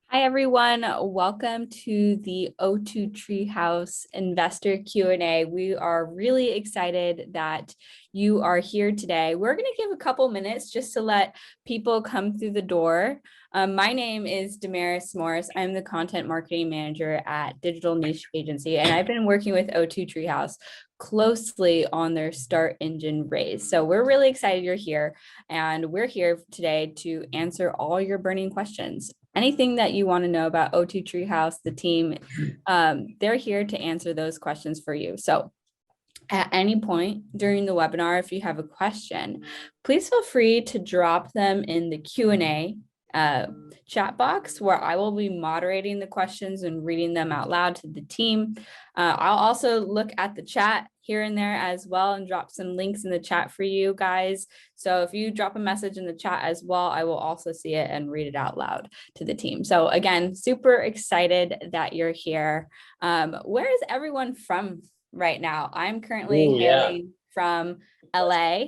Hi, everyone. Welcome to the O2 Treehouse Investor Q&A. We are really excited that you are here today. We're going to give a couple minutes just to let people come through the door. My name is Damaris Morris. I'm the content marketing manager at Digital Niche Agency, and I've been working with O2 Treehouse closely on their start engine raise. So we're really excited you're here, and we're here today to answer all your burning questions. Anything that you want to know about O2 Treehouse, the team, they're here to answer those questions for you. So at any point during the webinar, if you have a question, please feel free to drop them in the Q&A chat box where I will be moderating the questions and reading them out loud to the team. I'll also look at the chat here and there as well and drop some links in the chat for you guys. So if you drop a message in the chat as well, I will also see it and read it out loud to the team. So again, super excited that you're here. Where is everyone from right now? I'm currently hailing from LA.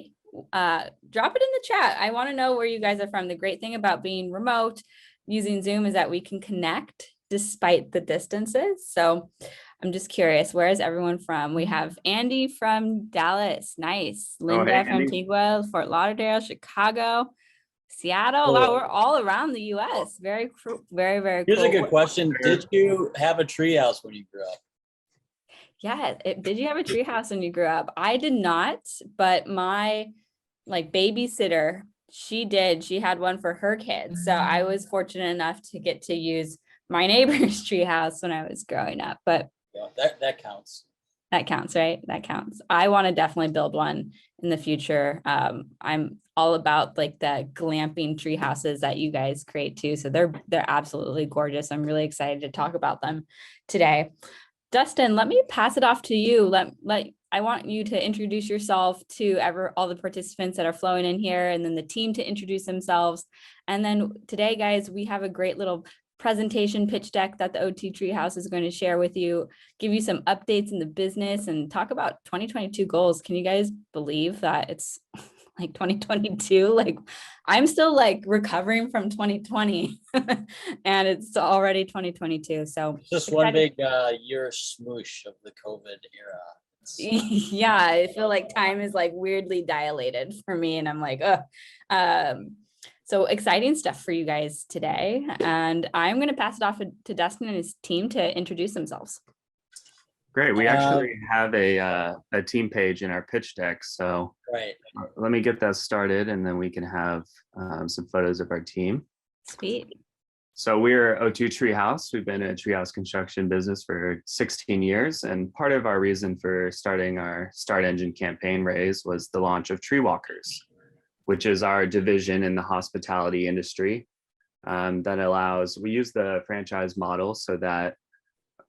Drop it in the chat. I want to know where you guys are from. The great thing about being remote using Zoom is that we can connect despite the distances. So I'm just curious, where is everyone from? We have Andy from Dallas. Nice. Linda from Antigua, Fort Lauderdale, Chicago, Seattle. Wow, we're all around the US. Very, very, very cool. Here's a good question. Did you have a treehouse when you grew up? Yeah. Did you have a treehouse when you grew up? I did not, but my babysitter, she did. She had one for her kids. So I was fortunate enough to get to use my neighbor's treehouse when I was growing up. But yeah, that counts. That counts, right? That counts. I want to definitely build one in the future. I'm all about like the glamping tree houses that you guys create too. So they're absolutely gorgeous. I'm really excited to talk about them today. Dustin, let me pass it off to you. I want you to introduce yourself to all the participants that are flowing in here, and then the team to introduce themselves. And then today, guys, we have a great little presentation pitch deck that the O2 Treehouse is going to share with you, give you some updates in the business, and talk about 2022 goals. Can you guys believe that it's like 2022? Like, I'm still like recovering from 2020 and it's already 2022. So it's just one big year smoosh of the COVID era. Yeah, I feel like time is like weirdly dilated for me, and I'm like, so exciting stuff for you guys today. And I'm going to pass it off to Dustin and his team to introduce themselves. Great. We actually have a team page in our pitch deck. So let me get that started, and then we can have some photos of our team. Sweet. So we're O2 Treehouse. We've been a treehouse construction business for 16 years. And part of our reason for starting our Start Engine campaign raise was the launch of Treewalkers, which is our division in the hospitality industry that allows, we use the franchise model so that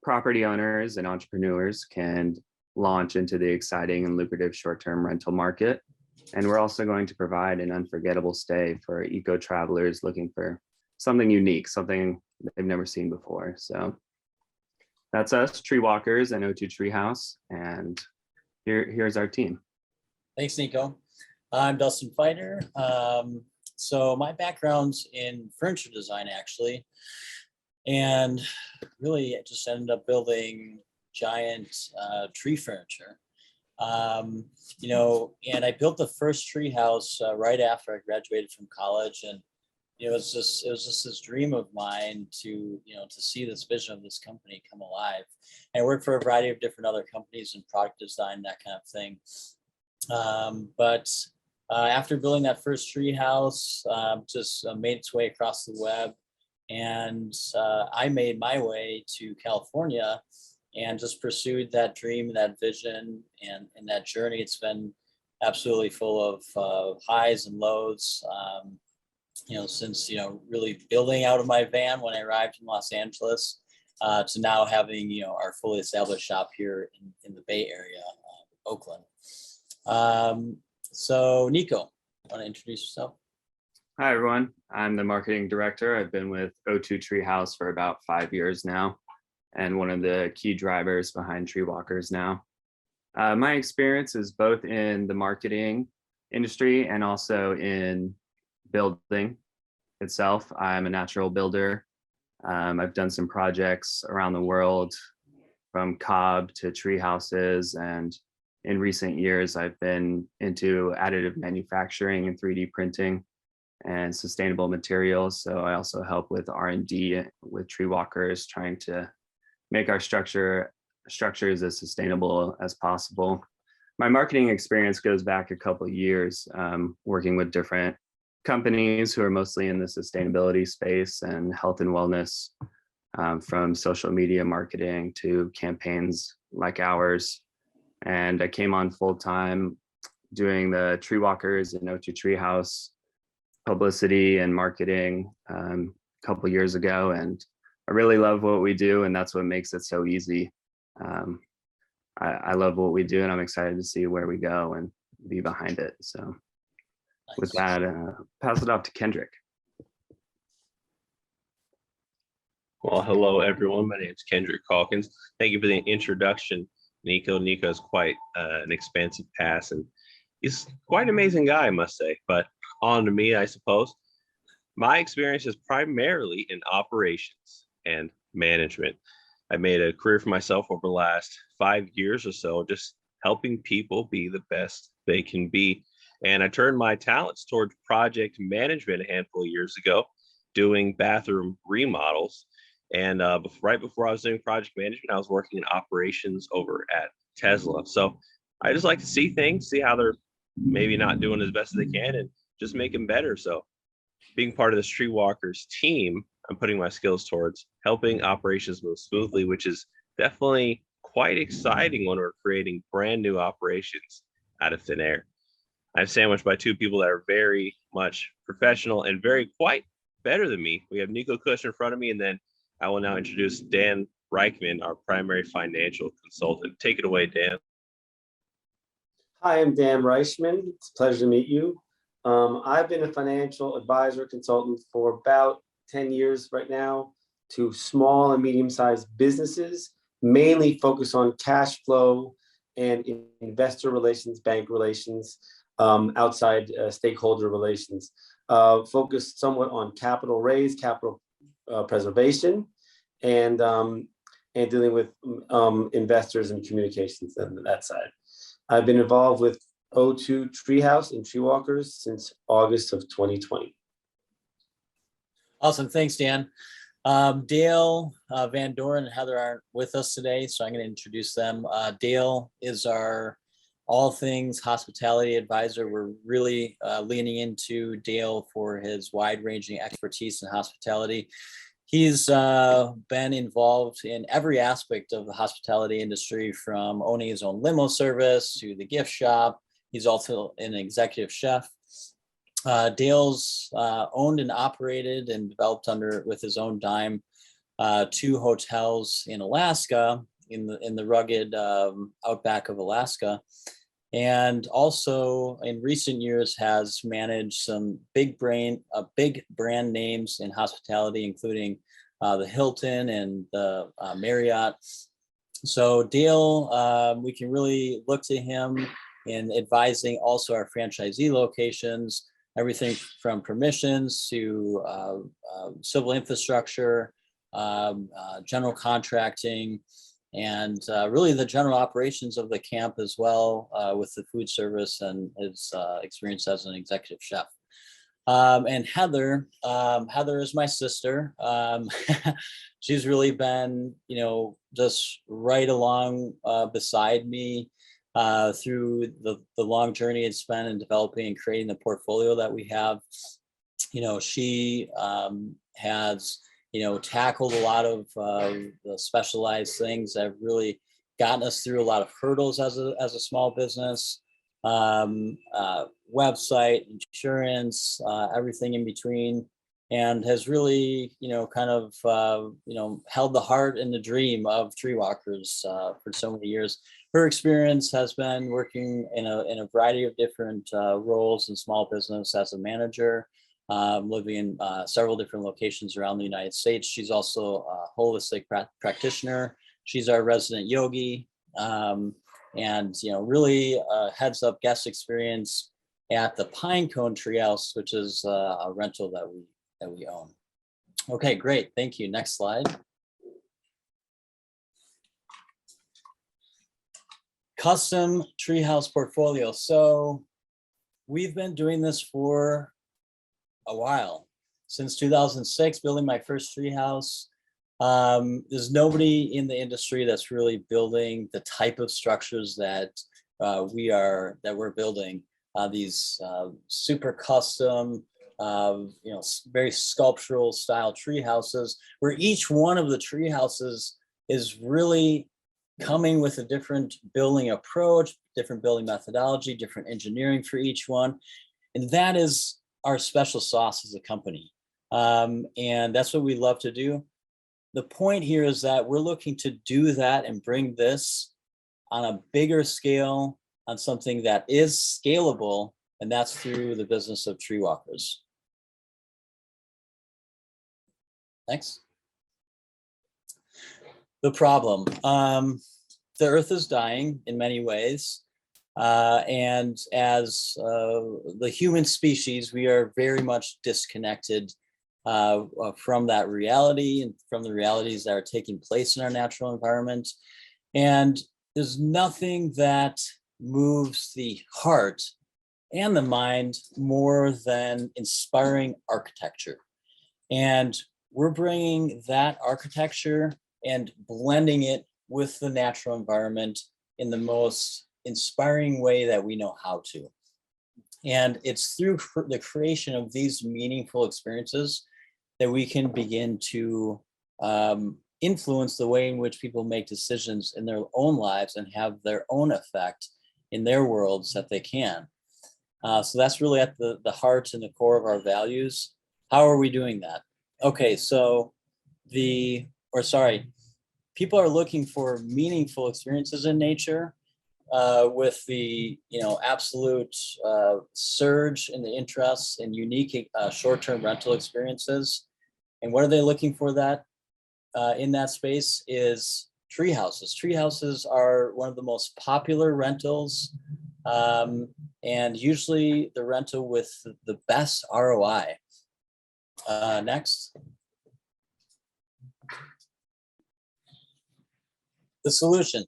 property owners and entrepreneurs can launch into the exciting and lucrative short-term rental market. And we're also going to provide an unforgettable stay for eco-travelers looking for something unique, something they've never seen before. So that's us, Treewalkers and O2 Treehouse. And here's our team. Thanks, Nico. I'm Dustin Fighter. So my background's in furniture design, actually. And really I just ended up building giant tree furniture. And I built the first tree house right after I graduated from college. And it was just this dream of mine to see this vision of this company come alive. And I worked for a variety of different other companies in product design, that kind of thing. But after building that first tree house, just made its way across the web. And I made my way to California and just pursued that dream, that vision, and that journey. It's been absolutely full of highs and lows. Since, really building out of my van when I arrived in Los Angeles to now having, our fully established shop here in the Bay Area, Oakland. So Nico, want to introduce yourself? Hi, everyone. I'm the marketing director. I've been with O2 Treehouse for about 5 years now, and one of the key drivers behind Treewalkers now. My experience is both in the marketing industry and also in building itself. I'm a natural builder. I've done some projects around the world, from Cobb to tree houses, and in recent years, I've been into additive manufacturing and 3D printing and sustainable materials. So I also help with R&D with Treewalkers, trying to make our structures as sustainable as possible. My marketing experience goes back a couple of years, working with different companies who are mostly in the sustainability space and health and wellness, from social media marketing to campaigns like ours. And I came on full time doing the Treewalkers and O2 Treehouse publicity and marketing a couple years ago. And I really love what we do, and that's what makes it so easy. I love what we do, and I'm excited to see where we go and be behind it. So with that, pass it off to Kendrick. Well, hello, everyone. My name is Kendrick Calkins. Thank you for the introduction, Nico. Nico has quite an expansive past, and he's quite an amazing guy, I must say. But on to me, I suppose. My experience is primarily in operations and management. I made a career for myself over the last 5 years or so, just helping people be the best they can be. And I turned my talents towards project management a handful of years ago, doing bathroom remodels. And right before I was doing project management, I was working in operations over at Tesla. So I just like to see things, see how they're maybe not doing as best as they can, and just make them better. So being part of this Treewalkers team, I'm putting my skills towards helping operations move smoothly, which is definitely quite exciting when we're creating brand new operations out of thin air. I'm sandwiched by two people that are very much professional and very quite better than me. We have Nico Kush in front of me, and then I will now introduce Dan Reichman, our primary financial consultant. Take it away, Dan. Hi, I'm Dan Reichman. It's a pleasure to meet you. I've been a financial advisor consultant for about 10 years right now to small and medium-sized businesses, mainly focused on cash flow and investor relations, bank relations, outside stakeholder relations, focused somewhat on capital raise, capital preservation, and dealing with investors and communications on that side. I've been involved with O2 Treehouse and Treewalkers since August of 2020. Awesome. Thanks, Dan. Dale, Van Doren, and Heather aren't with us today, so I'm going to introduce them. Dale is our all things hospitality advisor. We're really leaning into Dale for his wide-ranging expertise in hospitality. He's been involved in every aspect of the hospitality industry, from owning his own limo service to the gift shop. He's also an executive chef. Dale's owned and operated and developed with his own dime 2 hotels in Alaska, in the rugged outback of Alaska, and also in recent years has managed some big brand names in hospitality, including the Hilton and the Marriott. So Dale, we can really look to him in advising also our franchisee locations, everything from permissions to civil infrastructure, general contracting, and really the general operations of the camp as well, with the food service and his experience as an executive chef. And Heather is my sister. She's really been, just right along beside me through the long journey it's been in developing and creating the portfolio that we have. She has tackled a lot of the specialized things that have really gotten us through a lot of hurdles as a small business, website, insurance, everything in between, and has really, held the heart and the dream of Treewalkers for so many years. Her experience has been working in a variety of different roles in small business as a manager, living in several different locations around the United States. She's also a holistic practitioner. She's our resident yogi, and really heads up guest experience at the Pinecone Treehouse, which is a rental that we own. Okay, great. Thank you. Next slide. Custom treehouse portfolio. So we've been doing this for a while, since 2006, building my first treehouse. There's nobody in the industry that's really building the type of structures that we're building. These super custom, very sculptural style tree houses, where each one of the tree houses is really coming with a different building approach, different building methodology, different engineering for each one. And that is our special sauce as a company. And that's what we love to do. The point here is that we're looking to do that and bring this on a bigger scale, on something that is scalable, and that's through the business of Treewalkers. Next. The problem. The earth is dying in many ways. And as the human species, we are very much disconnected from that reality and from the realities that are taking place in our natural environment. And there's nothing that moves the heart and the mind more than inspiring architecture. And we're bringing that architecture and blending it with the natural environment in the most inspiring way that we know how to. And it's through the creation of these meaningful experiences that we can begin to influence the way in which people make decisions in their own lives and have their own effect in their worlds that they can. So that's really at the heart and the core of our values. How are we doing that? Okay, so people are looking for meaningful experiences in nature with the absolute surge in the interest in unique short-term rental experiences. And what are they looking for that in that space is tree houses. Tree houses are one of the most popular rentals, and usually the rental with the best ROI. Next. The solution.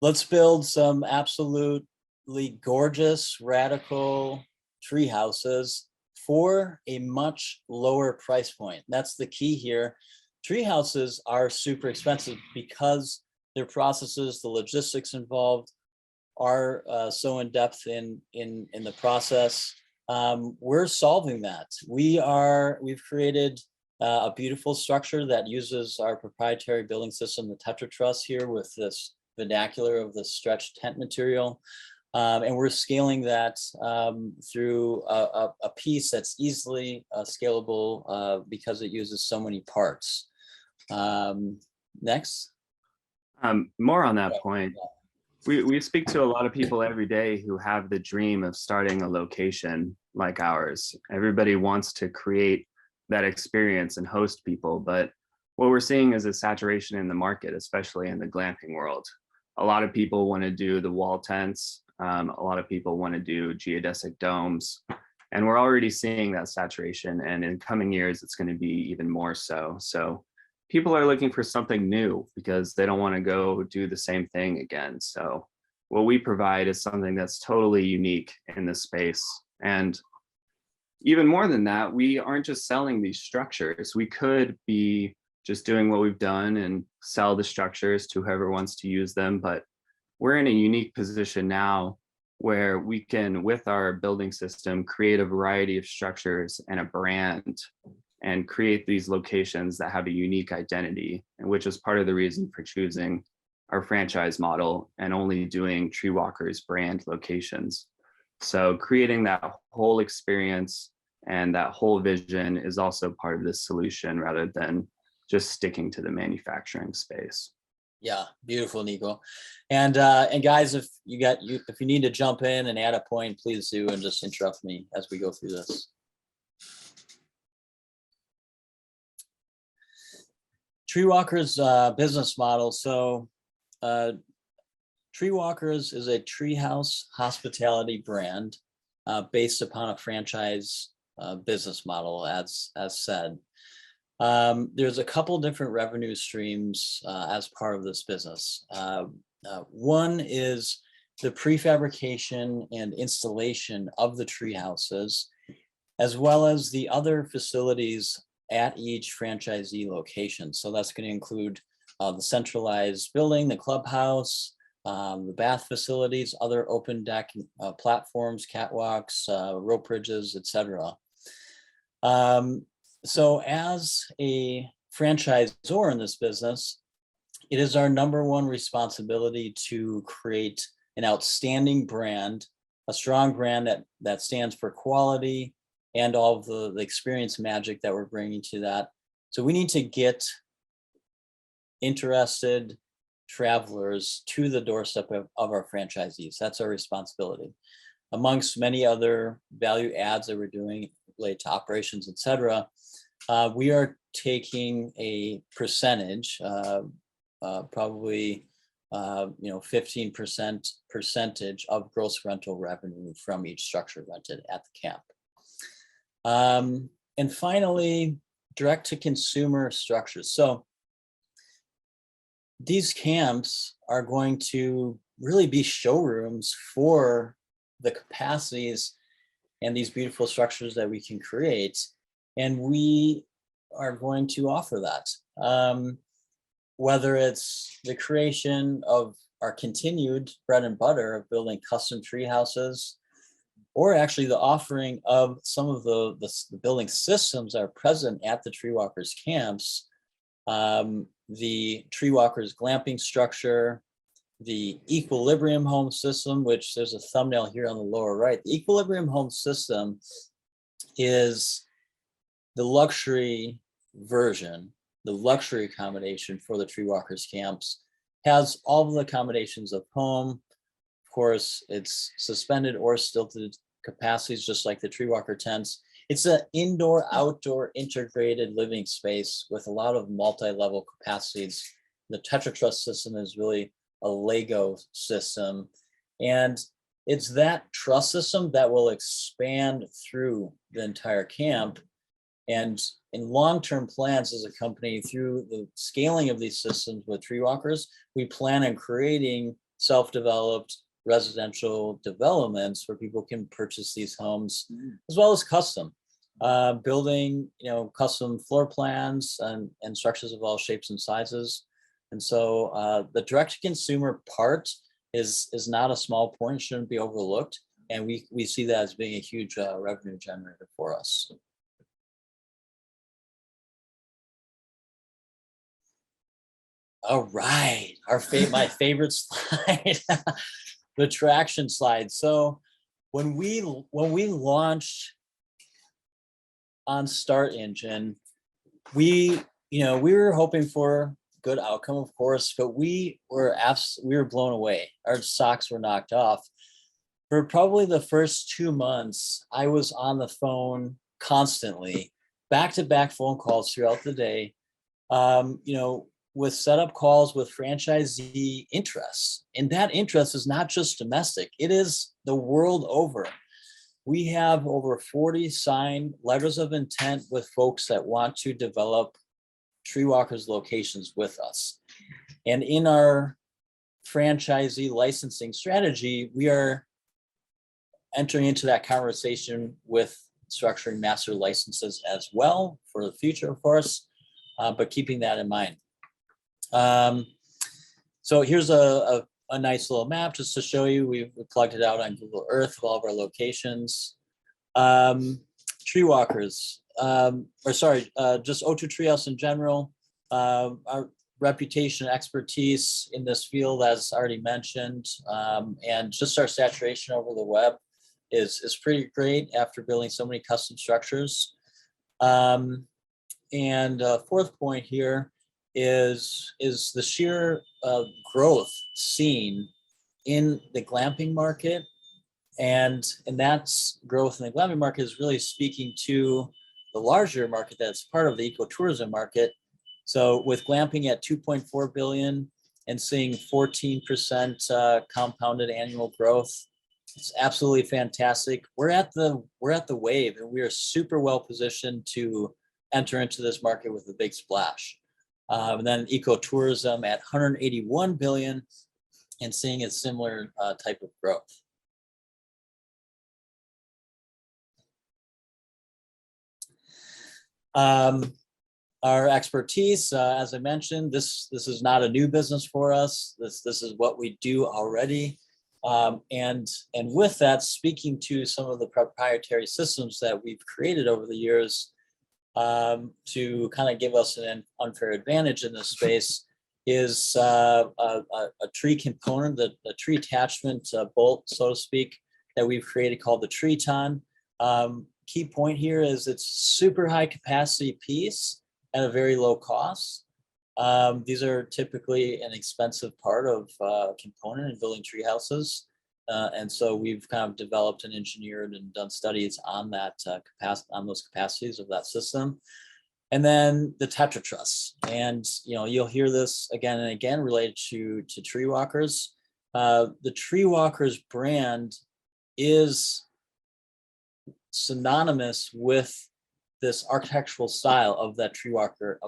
Let's build some absolutely gorgeous, radical tree houses for a much lower price point. That's the key here. Tree houses are super expensive because their processes, the logistics involved are so in depth in the process. We're solving that. We've created a beautiful structure that uses our proprietary building system, the Tetra Truss here, with this vernacular of the stretched tent material. And we're scaling that through a piece that's easily scalable because it uses so many parts. Next. More on that point. We speak to a lot of people every day who have the dream of starting a location like ours. Everybody wants to create that experience and host people, but what we're seeing is a saturation in the market, especially in the glamping world. A lot of people want to do the wall tents. A lot of people want to do geodesic domes, and we're already seeing that saturation, and in coming years it's going to be even more so. So people are looking for something new because they don't want to go do the same thing again. So what we provide is something that's totally unique in this space. And even more than that, we aren't just selling these structures. We could be just doing what we've done and sell the structures to whoever wants to use them. But we're in a unique position now where we can, with our building system, create a variety of structures and a brand and create these locations that have a unique identity, and which is part of the reason for choosing our franchise model and only doing Treewalkers brand locations. So creating that whole experience and that whole vision is also part of this solution rather than just sticking to the manufacturing space. Yeah, beautiful, Nico. And guys, if you need to jump in and add a point, please do, and just interrupt me as we go through this. Treewalkers business model. So Treewalkers is a treehouse hospitality brand based upon a franchise business model, as said. There's a couple different revenue streams as part of this business. One is the prefabrication and installation of the tree houses, as well as the other facilities at each franchisee location. So that's going to include the centralized building, the clubhouse, the bath facilities, other open deck platforms, catwalks, rope bridges, etc. So as a franchisor in this business, it is our number one responsibility to create an outstanding brand, a strong brand that stands for quality and all of the experience magic that we're bringing to that. So we need to get interested travelers to the doorstep of our franchisees. That's our responsibility. Amongst many other value adds that we're doing related to operations, et cetera, we are taking a percentage, probably 15% percentage of gross rental revenue from each structure rented at the camp. And finally, direct to consumer structures. So these camps are going to really be showrooms for the capacities and these beautiful structures that we can create. And we are going to offer that. Whether it's the creation of our continued bread and butter of building custom tree houses, or actually the offering of some of the building systems that are present at the Treewalkers camps, the Treewalkers glamping structure, the Equilibrium home system, which there's a thumbnail here on the lower right. The Equilibrium home system is the luxury version, the luxury accommodation for the Treewalkers camps. Has all of the accommodations of home. Of course, it's suspended or stilted capacities, just like the Treewalker tents. It's an indoor-outdoor integrated living space with a lot of multi-level capacities. The Tetra Trust system is really a Lego system. And it's that truss system that will expand through the entire camp. And in long-term plans as a company, through the scaling of these systems with Treewalkers, we plan on creating self-developed residential developments where people can purchase these homes, as well as custom, building, custom floor plans and structures of all shapes and sizes. And so the direct-to-consumer part is not a small point, it shouldn't be overlooked. And we see that as being a huge revenue generator for us. All right, my favorite slide, the traction slide. So when we launched on Start Engine, we were hoping for good outcome, of course, but we were blown away. Our socks were knocked off. For probably the first 2 months, I was on the phone constantly, back-to-back phone calls throughout the day. With setup calls with franchisee interests. And that interest is not just domestic, it is the world over. We have over 40 signed letters of intent with folks that want to develop Treewalkers locations with us. And in our franchisee licensing strategy, we are entering into that conversation with structuring master licenses as well for the future, of course, but keeping that in mind. So here's a nice little map just to show you. We plugged it out on Google Earth of all of our locations. Treewalkers, just O2 Treehouse in general. Our reputation, expertise in this field, as already mentioned, and just our saturation over the web is pretty great after building so many custom structures. And fourth point here is the sheer growth seen in the glamping market, and that's growth in the glamping market is really speaking to the larger market that's part of the ecotourism market. So with glamping at 2.4 billion and seeing 14% compounded annual growth, it's absolutely fantastic. We're at the wave, and we are super well positioned to enter into this market with a big splash. And then ecotourism at 181 billion and seeing a similar type of growth. Our expertise, as I mentioned, this is not a new business for us. This is what we do already. And with that, speaking to some of the proprietary systems that we've created over the years to kind of give us an unfair advantage in this space is a tree component, the tree attachment bolt, so to speak, that we've created called the Treeton. Key point here is it's super high capacity piece at a very low cost. These are typically an expensive part of component in building tree houses. And so we've kind of developed and engineered and done studies on that on those capacities of that system. And then the Tetra Truss. And you'll hear this again and again related to Treewalkers. The Treewalkers brand is synonymous with this architectural style of that Treewalkers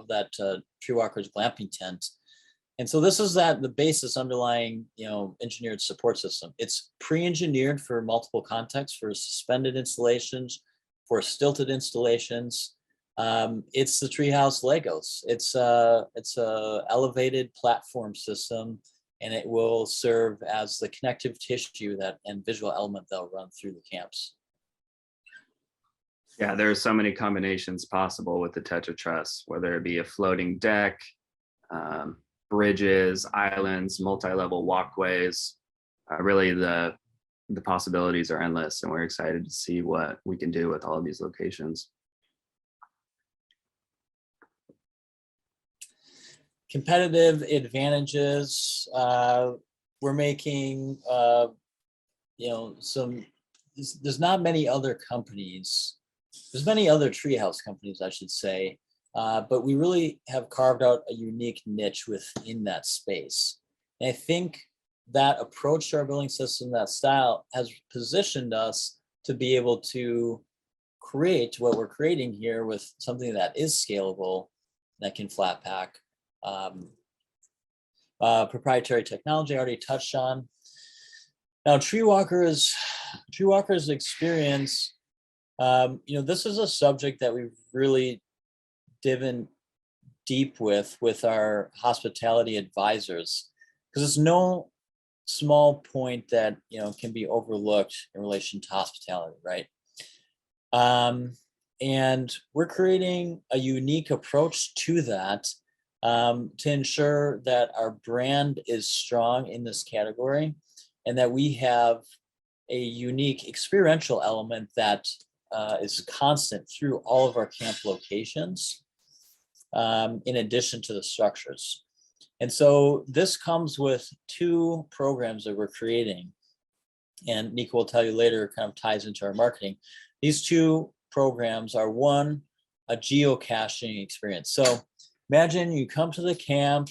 glamping tent. And so this is the basis underlying, engineered support system. It's pre-engineered for multiple contexts, for suspended installations, for stilted installations. It's the Treehouse Legos. It's a elevated platform system, and it will serve as the connective tissue and visual element that'll run through the camps. Yeah, there are so many combinations possible with the Tetra Truss, whether it be a floating deck, bridges, islands, multi-level walkways. Really, the possibilities are endless, and we're excited to see what we can do with all of these locations. Competitive advantages. We're making, there's not many other companies. There's many other treehouse companies, I should say, but we really have carved out a unique niche within that space. And I think that approach to our building system, that style, has positioned us to be able to create what we're creating here with something that is scalable, that can flat pack. Proprietary technology I already touched on. Now, Treewalkers experience. This is a subject that we've really dived deep with our hospitality advisors, because it's no small point that can be overlooked in relation to hospitality, right? And we're creating a unique approach to that to ensure that our brand is strong in this category, and that we have a unique experiential element that is constant through all of our camp locations, in addition to the structures. And so this comes with two programs that we're creating, and Nico will tell you later, kind of ties into our marketing. These two programs are, one, a geocaching experience. So imagine you come to the camp,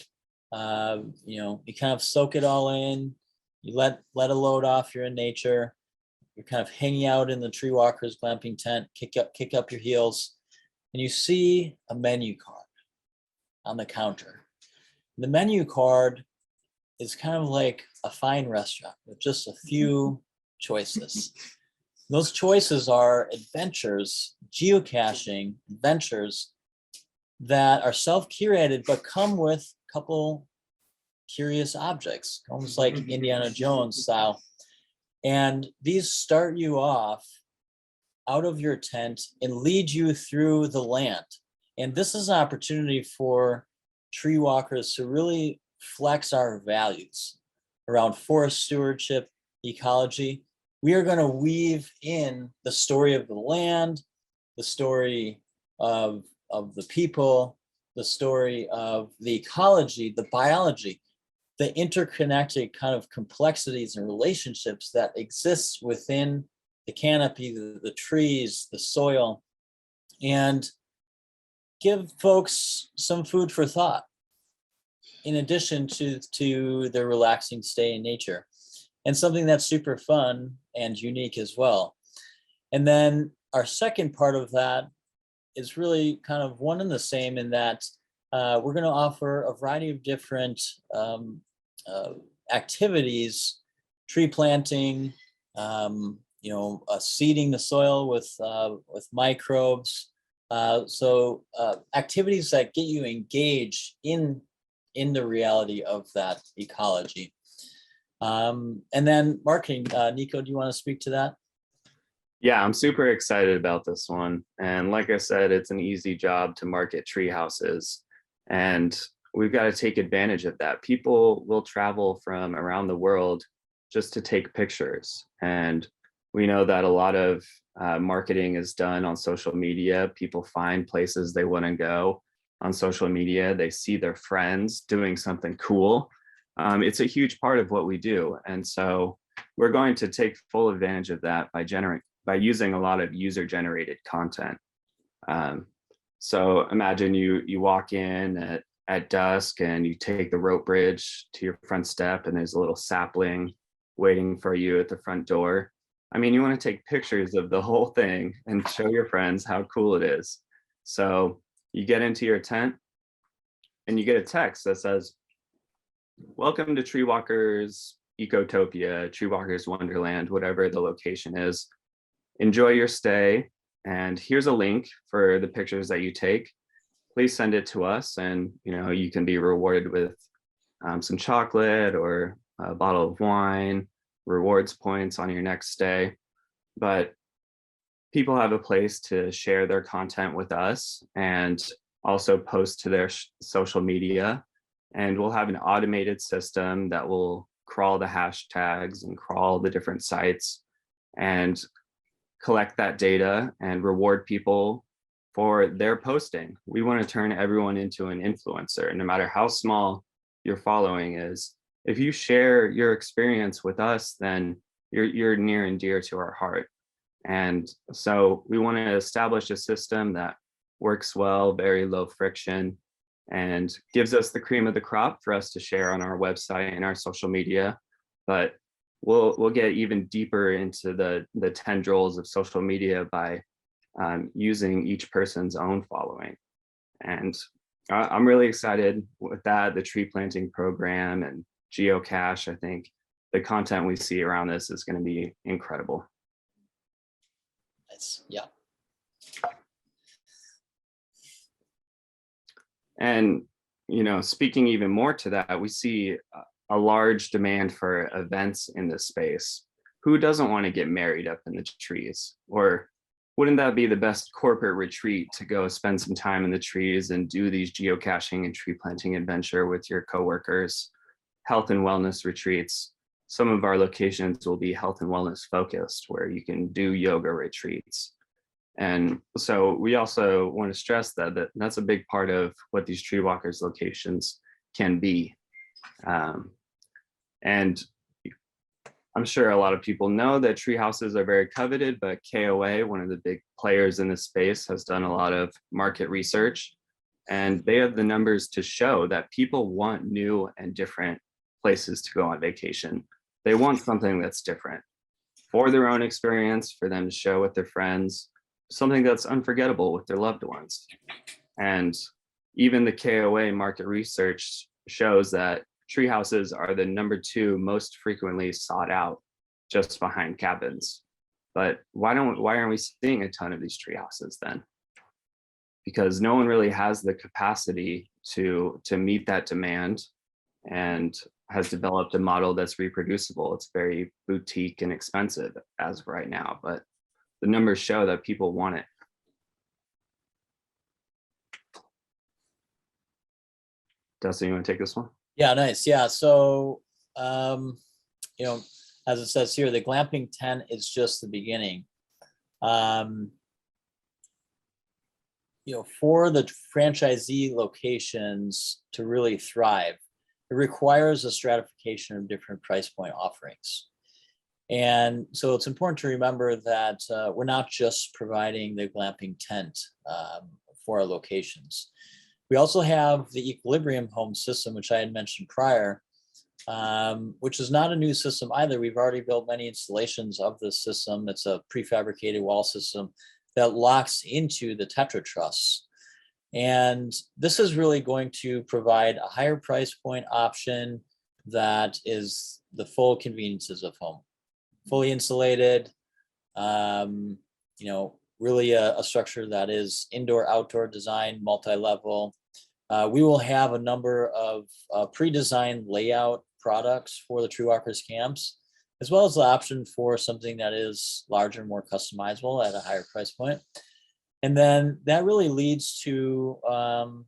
you kind of soak it all in, you let a load off, you're in nature, you're kind of hanging out in the Treewalkers glamping tent, kick up your heels, and you see a menu card on the counter. The menu card is kind of like a fine restaurant with just a few choices. Those choices are adventures, geocaching adventures that are self-curated, but come with a couple curious objects, almost like Indiana Jones style. And these start you off out of your tent and lead you through the land. And this is an opportunity for Treewalkers to really flex our values around forest stewardship, ecology. We are going to weave in the story of the land, the story of the people, the story of the ecology, the biology, the interconnected kind of complexities and relationships that exist within the canopy, the trees, the soil, and give folks some food for thought in addition to their relaxing stay in nature, and something that's super fun and unique as well. And then our second part of that is really kind of one and the same in that we're going to offer a variety of different activities, tree planting, seeding the soil with microbes. So activities that get you engaged in the reality of that ecology. And then marketing, Nico, do you want to speak to that? Yeah, I'm super excited about this one. And like I said, it's an easy job to market tree houses. And we've got to take advantage of that. People will travel from around the world just to take pictures. And we know that a lot of marketing is done on social media. People find places they want to go on social media. They see their friends doing something cool. It's a huge part of what we do. And so we're going to take full advantage of that by using a lot of user-generated content. So imagine you walk in at dusk and you take the rope bridge to your front step and there's a little sapling waiting for you at the front door. I mean, you want to take pictures of the whole thing and show your friends how cool it is. So you get into your tent and you get a text that says, "Welcome to Treewalkers Ecotopia, Treewalkers Wonderland," whatever the location is. Enjoy your stay. And here's a link for the pictures that you take. Please send it to us, and you can be rewarded with some chocolate or a bottle of wine, rewards points on your next stay. But people have a place to share their content with us and also post to their social media. And we'll have an automated system that will crawl the hashtags and crawl the different sites and collect that data and reward people for their posting. We want to turn everyone into an influencer, no matter how small your following is. If you share your experience with us, then you're near and dear to our heart. And so we want to establish a system that works well, very low friction, and gives us the cream of the crop for us to share on our website and our social media. But we'll get even deeper into the tendrils of social media by using each person's own following. And I'm really excited with that, the tree planting program and geocache. I think the content we see around this is going to be incredible. Yeah. And, speaking even more to that, we see a large demand for events in this space. Who doesn't want to get married up in the trees? Or wouldn't that be the best corporate retreat to go spend some time in the trees and do these geocaching and tree planting adventure with your coworkers? Health and wellness retreats. Some of our locations will be health and wellness focused, where you can do yoga retreats. And so we also want to stress that's a big part of what these Treewalkers locations can be. And I'm sure a lot of people know that tree houses are very coveted, but KOA, one of the big players in this space, has done a lot of market research, and they have the numbers to show that people want new and different places to go on vacation. They want something that's different for their own experience, for them to share with their friends, something that's unforgettable with their loved ones. And even the KOA market research shows that tree houses are the number 2 most frequently sought out, just behind cabins. But why aren't we seeing a ton of these tree houses then? Because no one really has the capacity to meet that demand and has developed a model that's reproducible. It's very boutique and expensive as of right now, but the numbers show that people want it. Dustin, you want to take this one? Yeah, nice. Yeah. So, as it says here, the glamping tent is just the beginning. For the franchisee locations to really thrive, it requires a stratification of different price point offerings. And so it's important to remember that we're not just providing the glamping tent for our locations. We also have the Equilibrium home system, which I had mentioned prior, which is not a new system either. We've already built many installations of this system. It's a prefabricated wall system that locks into the Tetra Truss. And this is really going to provide a higher price point option that is the full conveniences of home, fully insulated, really a structure that is indoor, outdoor design, multi-level. We will have a number of pre-designed layout products for the Treewalkers camps, as well as the option for something that is larger, more customizable at a higher price point. And then that really leads to, what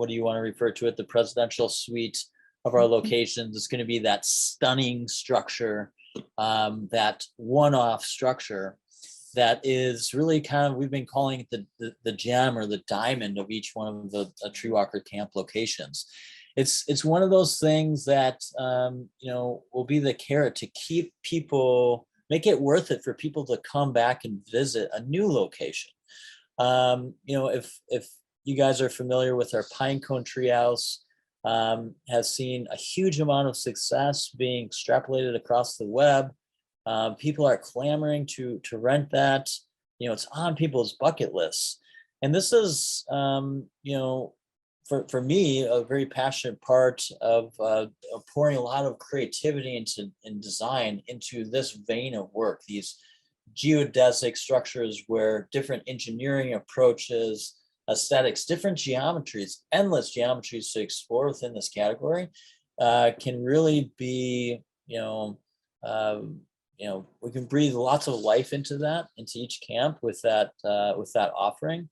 do you want to refer to it? The presidential suite of our locations. It's going to be that stunning structure, that one-off structure that is really kind of, we've been calling it the gem or the diamond of each one of the Treewalker camp locations. It's one of those things that, will be the carrot to keep people, make it worth it for people to come back and visit a new location. If you guys are familiar with our Pinecone Treehouse, has seen a huge amount of success being extrapolated across the web. People are clamoring to rent that. It's on people's bucket lists. And this is, for me, a very passionate part of pouring a lot of creativity and design into this vein of work, these geodesic structures where different engineering approaches, aesthetics, different geometries, endless geometries to explore within this category can really be, we can breathe lots of life into each camp with that offering,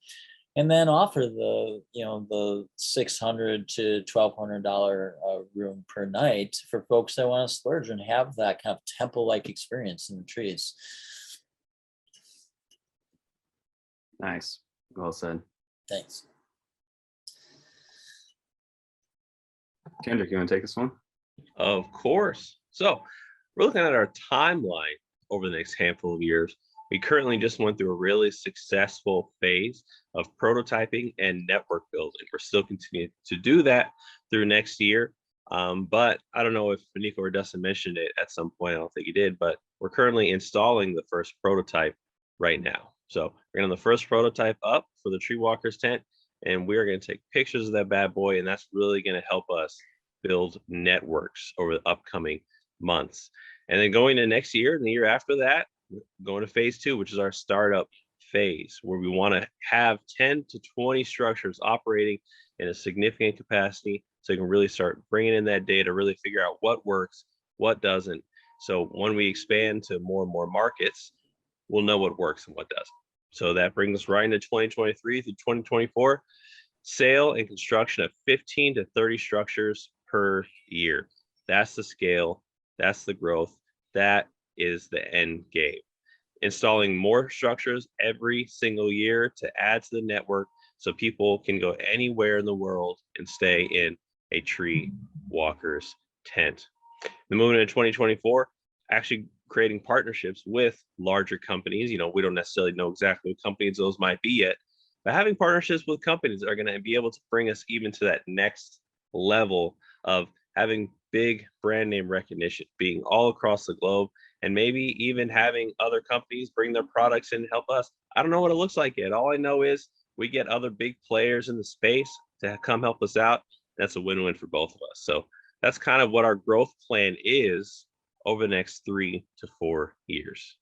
and then offer the $600 to $1,200 room per night for folks that want to splurge and have that kind of temple-like experience in the trees. Nice. Well said. Thanks. Kendrick, you want to take this one? Of course. So we're looking at our timeline over the next handful of years. We currently just went through a really successful phase of prototyping and network building. We're still continuing to do that through next year. But I don't know if Nico or Dustin mentioned it at some point. I don't think he did, but we're currently installing the first prototype right now. So we're going to have the first prototype up for the Treewalkers tent, and we're going to take pictures of that bad boy, and that's really going to help us build networks over the upcoming months. And then going to next year and the year after that, going to phase 2, which is our startup phase, where we want to have 10 to 20 structures operating in a significant capacity, so you can really start bringing in that data, really figure out what works, what doesn't. So when we expand to more and more markets, we'll know what works and what doesn't. So that brings us right into 2023 through 2024, sale and construction of 15 to 30 structures per year. That's the scale, that's the growth, that is the end game. Installing more structures every single year to add to the network so people can go anywhere in the world and stay in a Treewalkers tent. Then moving into 2024, actually creating partnerships with larger companies. We don't necessarily know exactly what companies those might be yet, but having partnerships with companies that are going to be able to bring us even to that next level of having big brand name recognition, being all across the globe, and maybe even having other companies bring their products in and help us. I don't know what it looks like yet. All I know is we get other big players in the space to come help us out. That's a win-win for both of us. So that's kind of what our growth plan is over the next 3 to 4 years.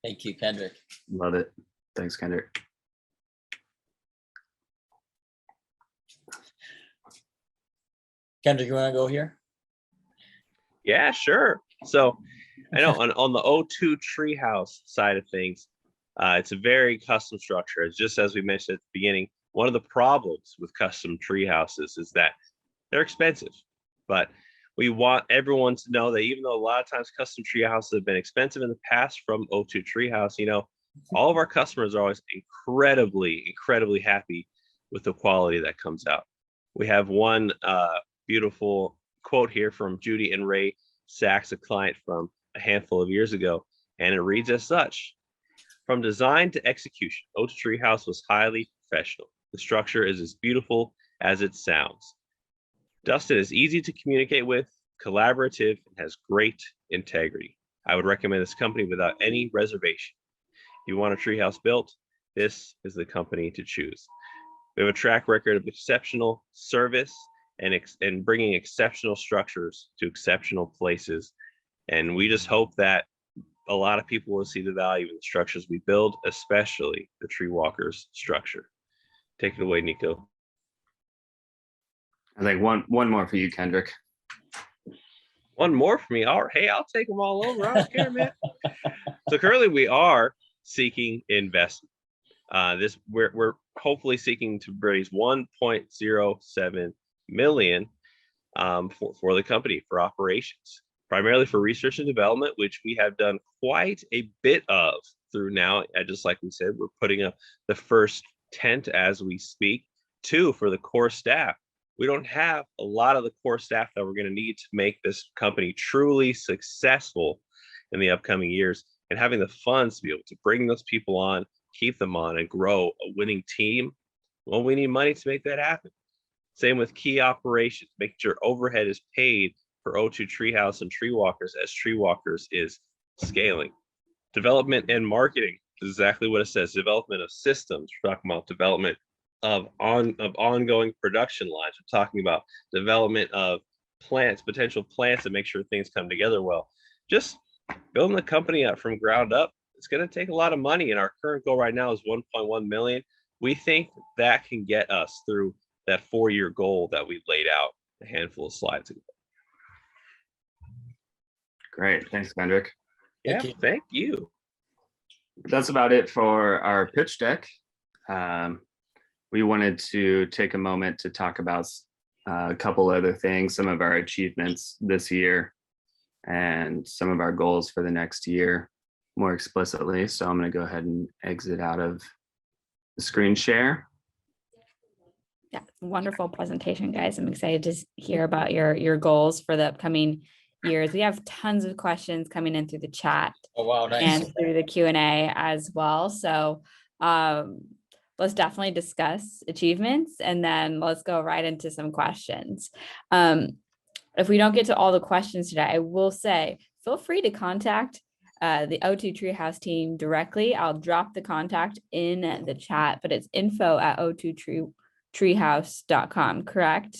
Thank you, Kendrick. Love it. Thanks, Kendrick. Kendrick, you want to go here? Yeah, sure. So I know on the O2 Treehouse side of things, it's a very custom structure. It's just as we mentioned at the beginning, one of the problems with custom tree houses is that they're expensive. But we want everyone to know that even though a lot of times custom tree houses have been expensive in the past from O2 Treehouse, all of our customers are always incredibly happy with the quality that comes out. We have one beautiful quote here from Judy and Ray Sachs, a client from a handful of years ago, and it reads as such: "From design to execution, O2 Treehouse was highly professional. The structure is as beautiful as it sounds. Dustin is easy to communicate with, collaborative, and has great integrity. I would recommend this company without any reservation. you want a treehouse built, this is the company to choose. We have a track record of exceptional service and bringing exceptional structures to exceptional places. And we just hope that a lot of people will see the value in the structures we build, especially the Treewalkers structure. Take it away, Nico. I think one more for you, Kendrick. One more for me. All right, hey, I'll take them all over. I don't care, man. So currently we are seeking investment. We're hopefully seeking to raise 1.07 million for the company for operations, primarily for research and development, which we have done quite a bit of through now. Just like we said, we're putting up the first tent as we speak. 2, for the core staff. We don't have a lot of the core staff that we're going to need to make this company truly successful in the upcoming years. And having the funds to be able to bring those people on, keep them on, and grow a winning team, well, we need money to make that happen. Same with key operations, making sure overhead is paid for O2 Treehouse and Treewalkers as Treewalkers is scaling. Development and marketing is exactly what it says. Development of systems. We're talking about development of ongoing production lines. We're talking about development of plants, potential plants, to make sure things come together well. Just building the company up from ground up, it's going to take a lot of money, and our current goal right now is 1.1 million. We think that can get us through that 4-year goal that we laid out a handful of slides ago. Great, thanks, Kendrick. Yeah, thank you. That's about it for our pitch deck. We wanted to take a moment to talk about a couple other things, some of our achievements this year and some of our goals for the next year more explicitly. So I'm going to go ahead and exit out of the screen share. Yeah, wonderful presentation, guys. I'm excited to hear about your goals for the upcoming years. We have tons of questions coming in through the chat. Oh, wow, nice. And through the Q&A as well. So let's definitely discuss achievements, and then let's go right into some questions. If we don't get to all the questions today, I will say, feel free to contact the O2 Treehouse team directly. I'll drop the contact in the chat, but it's info@o2treehouse.com, correct?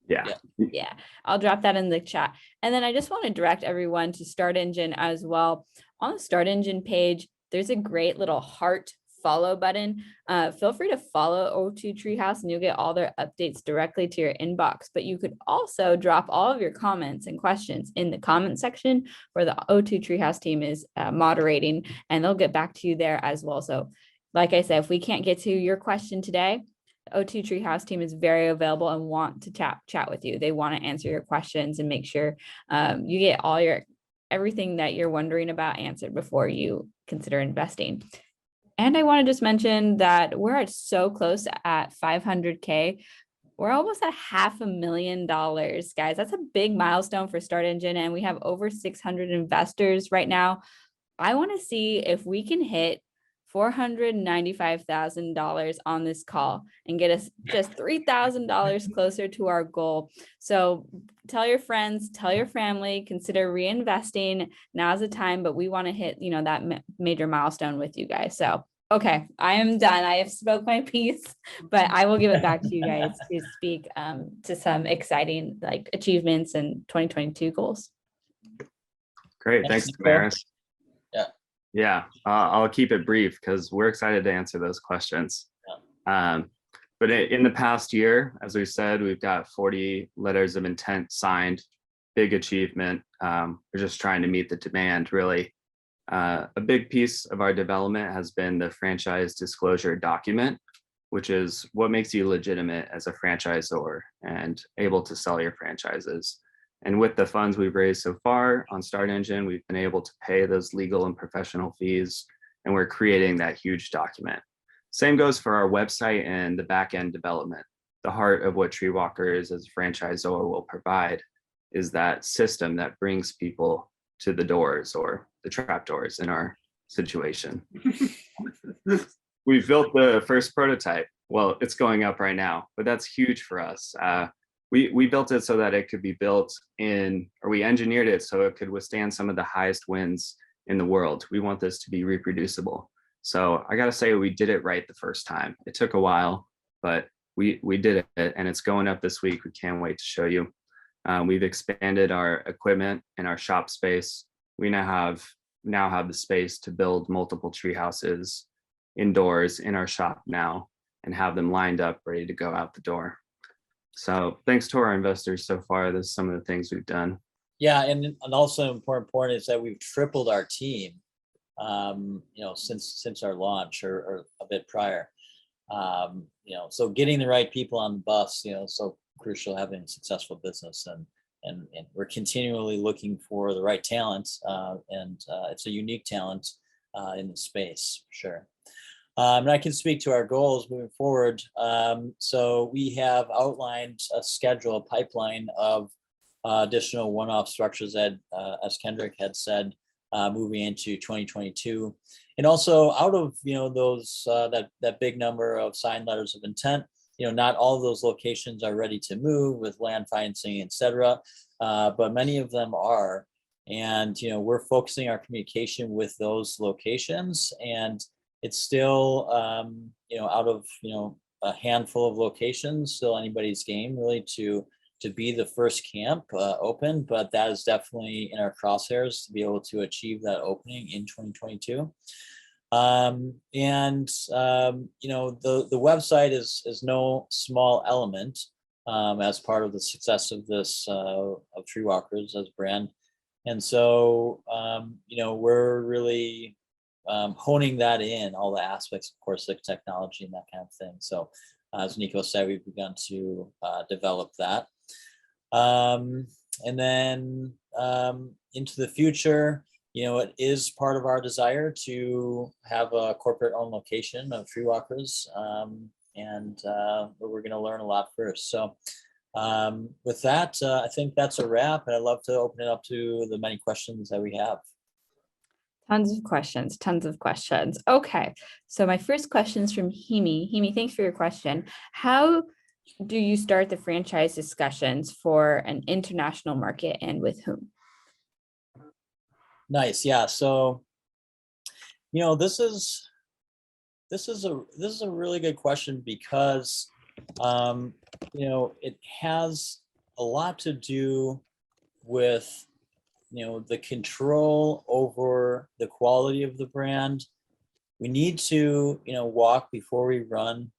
Yeah, I'll drop that in the chat. And then I just want to direct everyone to Start Engine as well. On the Start Engine page, there's a great little heart follow button. Feel free to follow O2 Treehouse and you'll get all their updates directly to your inbox. But you could also drop all of your comments and questions in the comment section where the O2 Treehouse team is moderating, and they'll get back to you there as well. So like I said, if we can't get to your question today, the O2 Treehouse team is very available and want to chat with you. They want to answer your questions and make sure you get everything that you're wondering about answered before you consider investing. And I want to just mention that we're so close at 500K. We're almost at $500,000, guys. That's a big milestone for Start Engine, and we have over 600 investors right now. I want to see if we can hit $495,000 on this call and get us just $3,000 closer to our goal. So tell your friends, tell your family, consider reinvesting. Now's the time, but we want to hit, that major milestone with you guys. So, okay, I am done. I have spoke my piece, but I will give it back to you guys to speak to some exciting achievements and 2022 goals. Great, thanks, Damaris. Yeah, I'll keep it brief because we're excited to answer those questions. But in the past year, as we said, we've got 40 letters of intent signed, big achievement. We're just trying to meet the demand, really. A big piece of our development has been the franchise disclosure document, which is what makes you legitimate as a franchisor and able to sell your franchises. And with the funds we've raised so far on Start Engine, we've been able to pay those legal and professional fees, and we're creating that huge document. Same goes for our website and the back-end development. The heart of what Treewalkers as a franchisor will provide is that system that brings people to the doors, or the trap doors in our situation. We've built the first prototype. Well, it's going up right now, but that's huge for us. We built it so that it could be built we engineered it so it could withstand some of the highest winds in the world. We want this to be reproducible. So I got to say, we did it right the first time. It took a while, but we did it, and it's going up this week. We can't wait to show you. We've expanded our equipment and our shop space. We now have the space to build multiple tree houses indoors in our shop now and have them lined up ready to go out the door. So thanks to our investors so far, this is some of the things we've done. Yeah, and also an important point is that we've tripled our team, since our launch or a bit prior. So getting the right people on the bus, so crucial having a successful business, and we're continually looking for the right talent, and it's a unique talent in the space, for sure. And I can speak to our goals moving forward. So we have outlined a schedule, a pipeline of additional one-off structures that, as Kendrick had said, moving into 2022. And also out of those that big number of signed letters of intent, not all of those locations are ready to move with land financing, etc. But many of them are. And we're focusing our communication with those locations, and it's still out of a handful of locations, still anybody's game really to be the first camp open, but that is definitely in our crosshairs to be able to achieve that opening in 2022. The website is no small element as part of the success of this of Treewalkers as a brand. And so we're really honing that in, all the aspects, of course, like technology and that kind of thing. So as Nico said, we've begun to develop that. And then into the future, it is part of our desire to have a corporate owned location of Treewalkers, but we're going to learn a lot first. So with that, I think that's a wrap, and I'd love to open it up to the many questions that we have. Tons of questions. Okay, so my first question is from Himi. Himi, thanks for your question. How do you start the franchise discussions for an international market, and with whom? Nice. Yeah. So, this is a really good question because, it has a lot to do with, the control over the quality of the brand. We need to, walk before we run,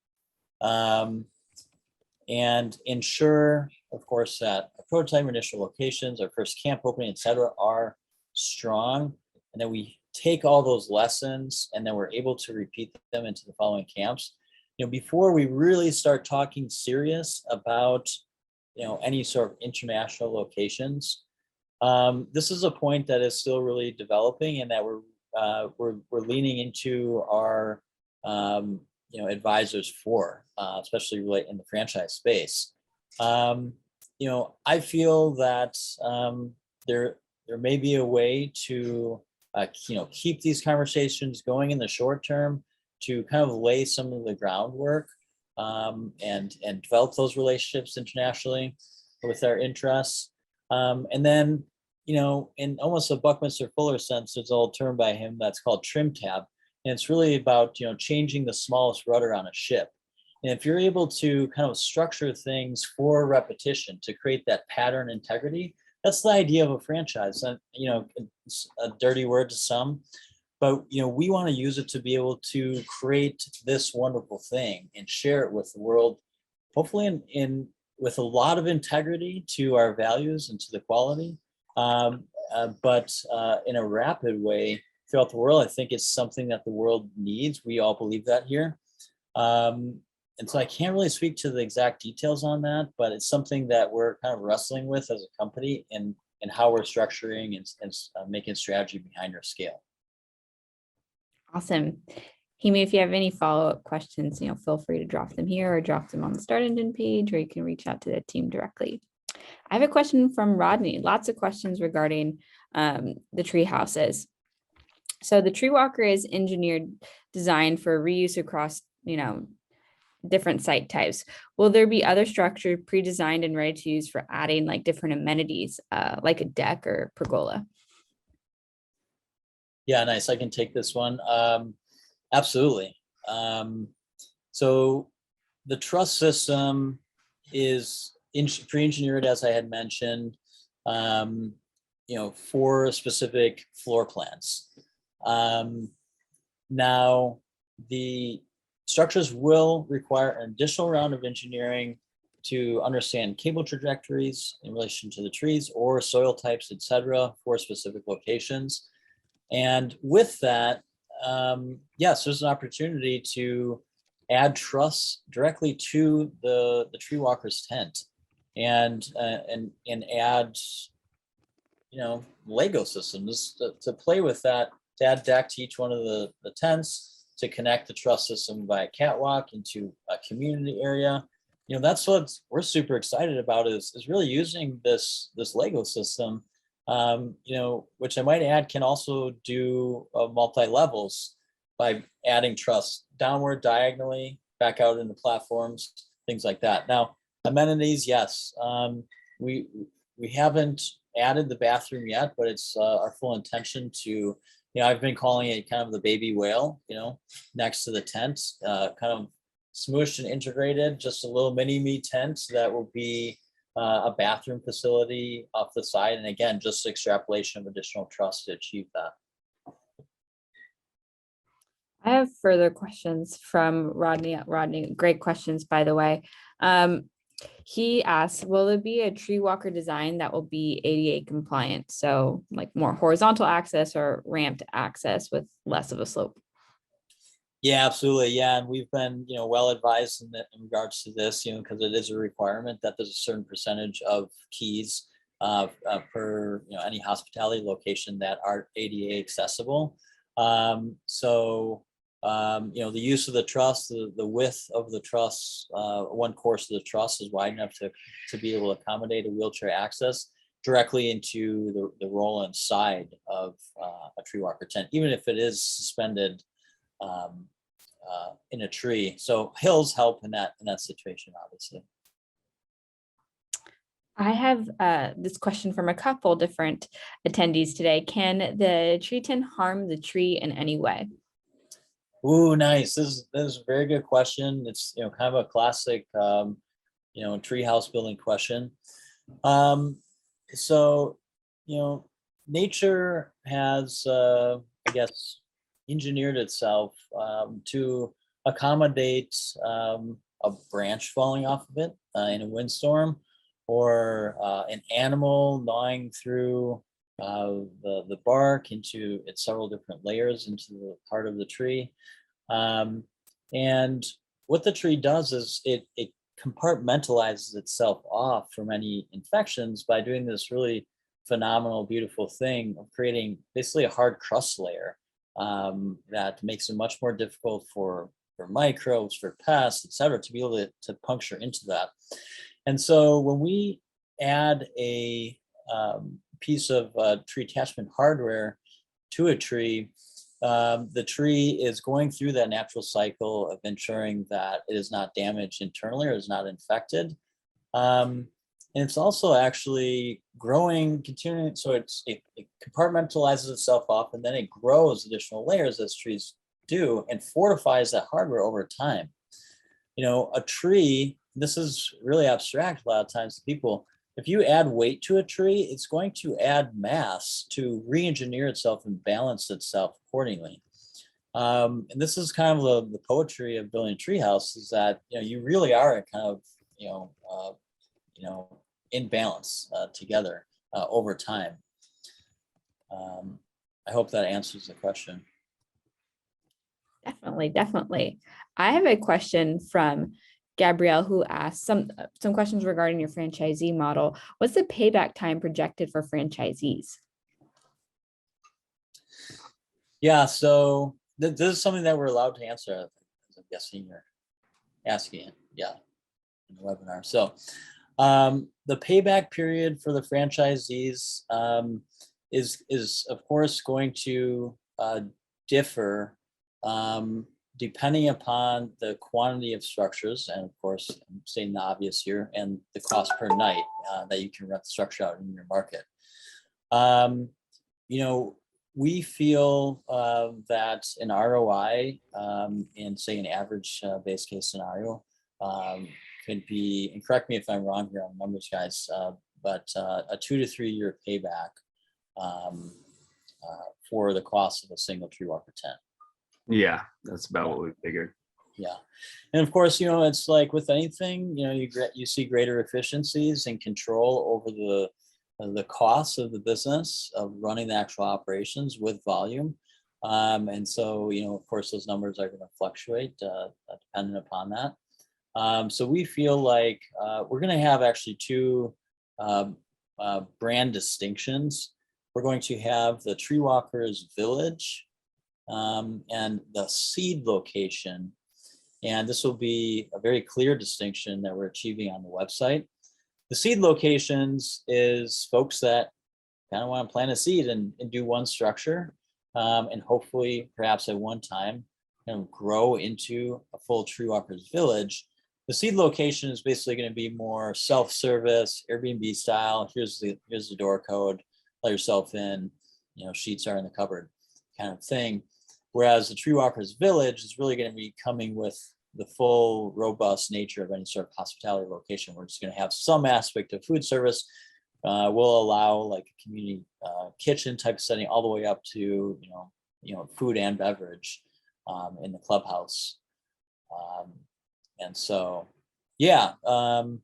and ensure, of course, that our prototype initial locations, our first camp opening, etc., are strong, and then we take all those lessons and then we're able to repeat them into the following camps. Before we really start talking serious about any sort of international locations, this is a point that is still really developing, and that we're leaning into our advisors for, especially really in the franchise space. I feel that there may be a way to keep these conversations going in the short term to kind of lay some of the groundwork, and develop those relationships internationally with our interests. And then, in almost a Buckminster Fuller sense, there's an old term by him that's called trim tab. And it's really about, changing the smallest rudder on a ship. And if you're able to kind of structure things for repetition to create that pattern integrity, that's the idea of a franchise. And, it's a dirty word to some, but, we want to use it to be able to create this wonderful thing and share it with the world, hopefully with a lot of integrity to our values and to the quality, but in a rapid way throughout the world. I think it's something that the world needs. We all believe that here. And so I can't really speak to the exact details on that, but it's something that we're kind of wrestling with as a company, and how we're structuring and making strategy behind our scale. Awesome. Himi, if you have any follow-up questions, feel free to drop them here or drop them on the Start Engine page, or you can reach out to the team directly. I have a question from Rodney. Lots of questions regarding the tree houses. So the Treewalker is engineered, designed for reuse across, different site types. Will there be other structure pre-designed and ready to use for adding like different amenities, like a deck or pergola? Yeah, nice. I can take this one. Absolutely. So the truss system is pre-engineered, as I had mentioned, for specific floor plans. Now, the structures will require an additional round of engineering to understand cable trajectories in relation to the trees or soil types, etc., for specific locations. And with that, yes, there's an opportunity to add truss directly to the Treewalkers tent, and add, Lego systems to play with that, to add deck to each one of the tents, to connect the truss system by a catwalk into a community area. That's what we're super excited about, is really using this Lego system, which I might add can also do multi-levels by adding truss downward, diagonally, back out into platforms, things like that. Now, amenities, yes. We haven't added the bathroom yet, but it's our full intention to, I've been calling it kind of the baby whale, next to the tent, kind of smooshed and integrated, just a little mini me tent that will be a bathroom facility off the side. And again, just extrapolation of additional truss to achieve that. I have further questions from Rodney. Rodney, great questions, by the way. He asks, will there be a tree walker design that will be ADA compliant? So like more horizontal access or ramped access with less of a slope? Yeah, absolutely. Yeah. And we've been, well advised in regards to this, because it is a requirement that there's a certain percentage of keys per, any hospitality location that are ADA accessible. The use of the truss, the width of the truss, one course of the truss is wide enough to be able to accommodate a wheelchair access directly into the roll-in side of a tree walker tent, even if it is suspended in a tree. So hills help in that situation, obviously. I have this question from a couple different attendees today. Can the tree tent harm the tree in any way? Ooh, nice. This is a very good question. It's kind of a classic treehouse building question. So nature has I guess engineered itself to accommodate a branch falling off of it in a windstorm, or an animal gnawing through the bark into its several different layers into the part of the tree. And what the tree does is it compartmentalizes itself off from any infections by doing this really phenomenal, beautiful thing of creating basically a hard crust layer that makes it much more difficult for microbes, for pests, etc., to be able to puncture into that. And so when we add a piece of tree attachment hardware to a tree, the tree is going through that natural cycle of ensuring that it is not damaged internally or is not infected. And it's also actually growing, continuing, so it compartmentalizes itself off, and then it grows additional layers as trees do, and fortifies that hardware over time. A tree, this is really abstract a lot of times to people. If you add weight to a tree, it's going to add mass to re-engineer itself and balance itself accordingly. And this is kind of the poetry of building a treehouse, is that you really are kind of in balance together over time. I hope that answers the question. Definitely. I have a question from Gabrielle, who asked some questions regarding your franchisee model. What's the payback time projected for franchisees? Yeah, so this is something that we're allowed to answer, as I'm guessing you're asking it, yeah, in the webinar. So the payback period for the franchisees is of course going to differ depending upon the quantity of structures, and of course, I'm saying the obvious here, and the cost per night that you can rent the structure out in your market. we feel that an ROI in say an average base case scenario could be, and correct me if I'm wrong here on numbers, guys, but a 2 to 3 year payback um, for the cost of a single Treewalker tent. Yeah, that's about what we figured. Yeah, and of course, it's like with anything, you see greater efficiencies and control over the costs of the business of running the actual operations with volume. And so, of course, those numbers are going to fluctuate dependent upon that. So we feel like we're going to have actually two brand distinctions. We're going to have the Treewalkers Village and the seed location. And this will be a very clear distinction that we're achieving on the website. The seed locations is folks that kind of want to plant a seed and do one structure and hopefully perhaps at one time grow into a full Treewalkers Village. The seed location is basically going to be more self-service, Airbnb style. Here's the door code, let yourself in, sheets are in the cupboard kind of thing. Whereas the Treewalkers Village is really going to be coming with the full robust nature of any sort of hospitality location. We're just going to have some aspect of food service. We'll allow like a community kitchen type setting all the way up to, food and beverage in the clubhouse. And so, yeah, of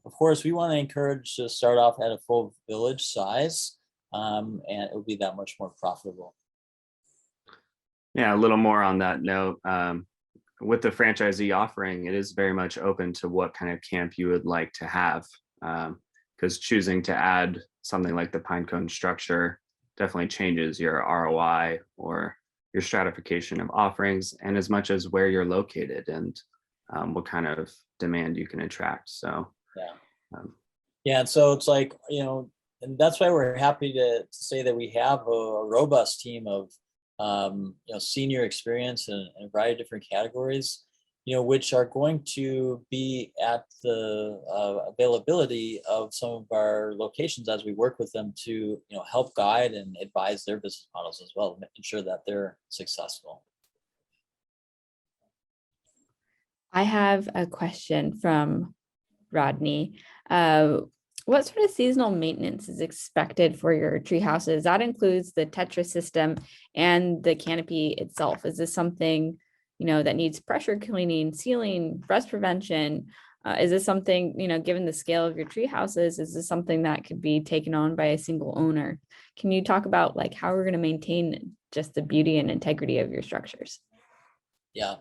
course, we want to encourage to start off at a full village size, and it will be that much more profitable. Yeah, a little more on that note. With the franchisee offering, it is very much open to what kind of camp you would like to have. Because choosing to add something like the pine cone structure definitely changes your ROI or your stratification of offerings, and as much as where you're located and what kind of demand you can attract. So yeah, and so it's like, and that's why we're happy to say that we have a robust team of senior experience in a variety of different categories, which are going to be at the availability of some of our locations as we work with them to, help guide and advise their business models as well, making sure that they're successful. I have a question from Rodney. What sort of seasonal maintenance is expected for your tree houses? That includes the Tetra system and the canopy itself. Is this something, that needs pressure cleaning, sealing, rust prevention? Is this something, given the scale of your tree houses, is this something that could be taken on by a single owner? Can you talk about like how we're going to maintain just the beauty and integrity of your structures? Yeah,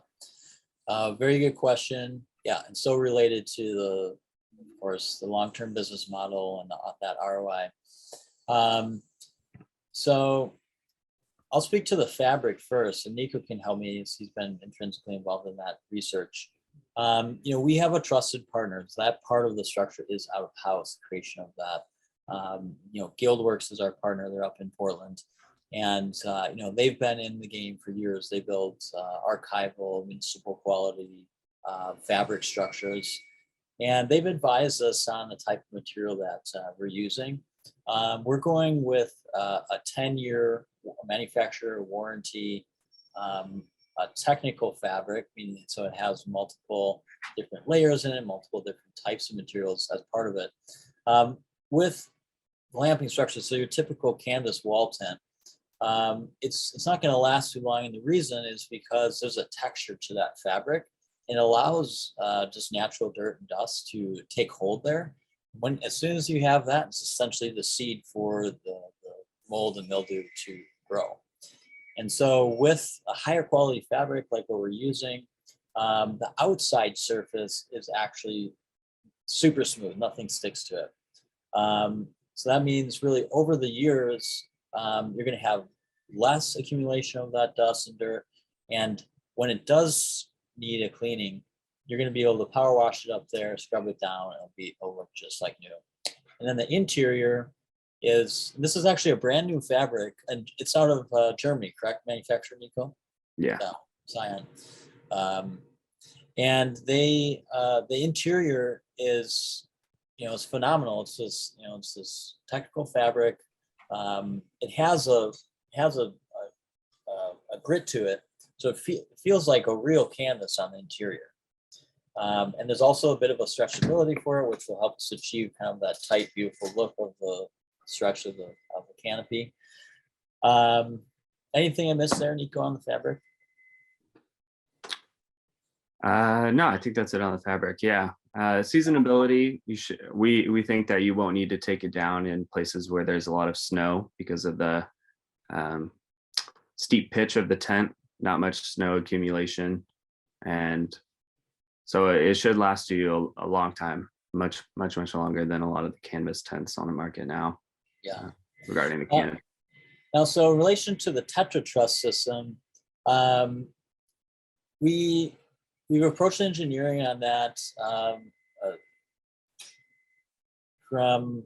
very good question. Yeah, and so related to of course, the long-term business model and that ROI. So I'll speak to the fabric first, and Nico can help me as he's been intrinsically involved in that research. We have a trusted partner. So that part of the structure is out of house, creation of that. Guildworks is our partner. They're up in Portland. And, they've been in the game for years. They build archival, municipal quality fabric structures. And they've advised us on the type of material that we're using. We're going with a 10-year manufacturer warranty, a technical fabric, meaning so it has multiple different layers in it, multiple different types of materials as part of it. With glamping structures, so your typical canvas wall tent, it's not going to last too long, and the reason is because there's a texture to that fabric. It allows just natural dirt and dust to take hold there. As soon as you have that, it's essentially the seed for the mold and mildew to grow. And so with a higher quality fabric like what we're using, the outside surface is actually super smooth, nothing sticks to it. So that means really over the years, you're going to have less accumulation of that dust and dirt. And when it does need a cleaning, you're going to be able to power wash it up there, scrub it down, and it'll look just like new. And then the interior this is actually a brand new fabric, and it's out of Germany, correct? Manufacturer, Nico? Yeah. Scion. And the interior is, it's phenomenal. It's this technical fabric. It has a has a grit to it. So it feels like a real canvas on the interior. And there's also a bit of a stretchability for it, which will help us achieve kind of that tight, beautiful look of the stretch of the canopy. Anything I missed there, Nico, on the fabric? No, I think that's it on the fabric. Yeah. Seasonability, we think that you won't need to take it down in places where there's a lot of snow because of the steep pitch of the tent, not much snow accumulation. And so it should last you a long time, much longer than a lot of the canvas tents on the market now. Yeah. Regarding the canopy. Now, so in relation to the Tetra truss system, we've approached engineering on that from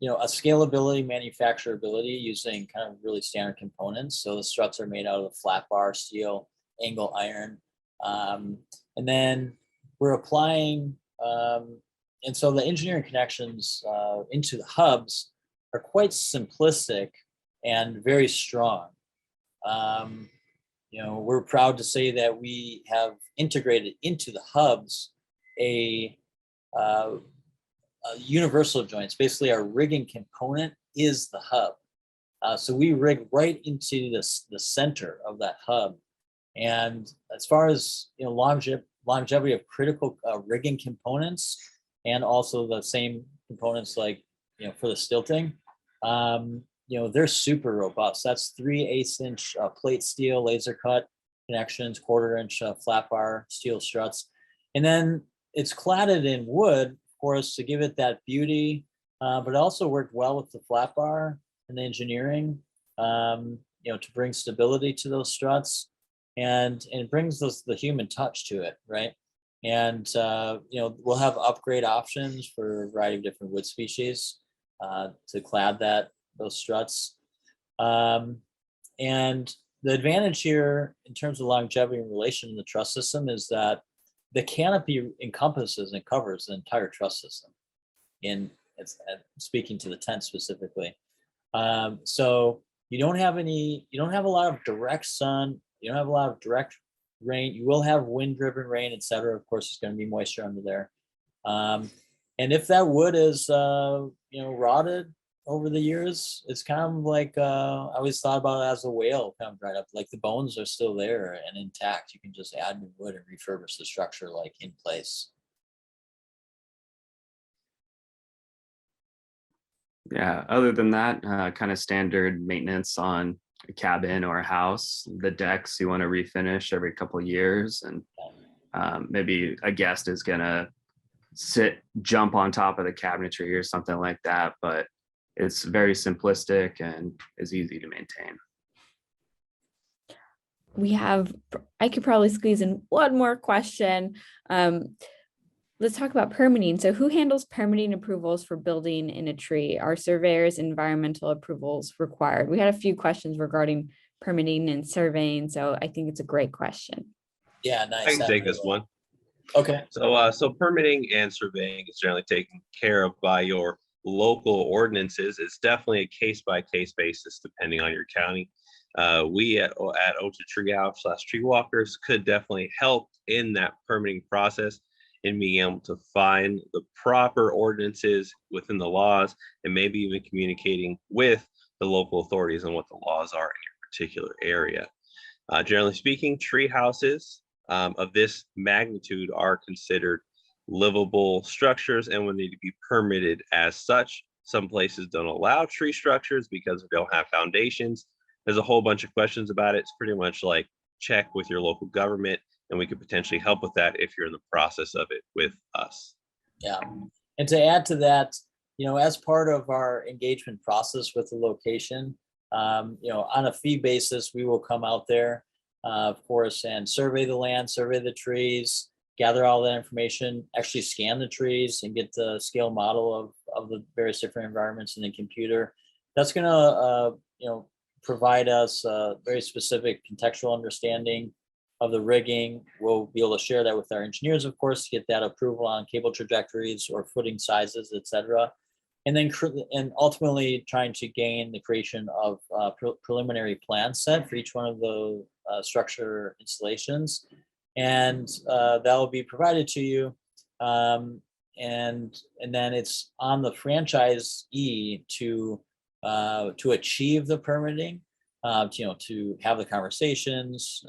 a scalability, manufacturability using kind of really standard components. So the struts are made out of flat bar steel, angle iron, and then we're applying. And so the engineering connections into the hubs are quite simplistic and very strong. We're proud to say that we have integrated into the hubs a universal joints. Basically, our rigging component is the hub. So we rig right into the center of that hub. And as far as longevity of critical rigging components, and also the same components like for the stilting, they're super robust. That's 3/8 inch plate steel, laser cut connections, 1/4 inch flat bar steel struts, and then it's cladded in wood, of course, to give it that beauty, but it also worked well with the flat bar and the engineering, to bring stability to those struts, and it brings the human touch to it, right? And we'll have upgrade options for a variety of different wood species to clad those struts. And the advantage here in terms of longevity in relation to the truss system is that the canopy encompasses and covers the entire truss system. Speaking to the tent specifically. So you don't have a lot of direct sun, you don't have a lot of direct rain. You will have wind driven rain, etc. Of course, there's going to be moisture under there. And if that wood is rotted over the years, it's kind of like I always thought about it as a whale kind of dried up. Like the bones are still there and intact. You can just add new wood and refurbish the structure like in place. Yeah, other than that, kind of standard maintenance on a cabin or a house. The decks you want to refinish every couple of years, and maybe a guest is gonna jump on top of the cabinetry or something like that, but it's very simplistic and is easy to maintain. I could probably squeeze in one more question. Let's talk about permitting. So who handles permitting approvals for building in a tree? Are surveyors environmental approvals required? We had a few questions regarding permitting and surveying, so I think it's a great question. Yeah, nice. I can take this one. Okay. So permitting and surveying is generally taken care of by your local ordinances. It's definitely a case-by-case basis depending on your county. We at O2 Treehouse / Treewalkers could definitely help in that permitting process in being able to find the proper ordinances within the laws, and maybe even communicating with the local authorities on what the laws are in your particular area. Generally speaking, tree houses of this magnitude are considered livable structures and will need to be permitted as such. Some places don't allow tree structures because they don't have foundations. There's a whole bunch of questions about it. It's pretty much like check with your local government, and we could potentially help with that if you're in the process of it with us. Yeah, and to add to that, as part of our engagement process with the location, on a fee basis, we will come out there, of course, and survey the land, survey the trees, gather all that information, actually scan the trees and get the scale model of the various different environments in the computer. That's going to, provide us a very specific contextual understanding of the rigging. We'll be able to share that with our engineers, of course, to get that approval on cable trajectories or footing sizes, etc. and then and ultimately trying to gain the creation of a preliminary plan set for each one of the structure installations, and that will be provided to you. And then it's on the franchisee to achieve the permitting, to have the conversations,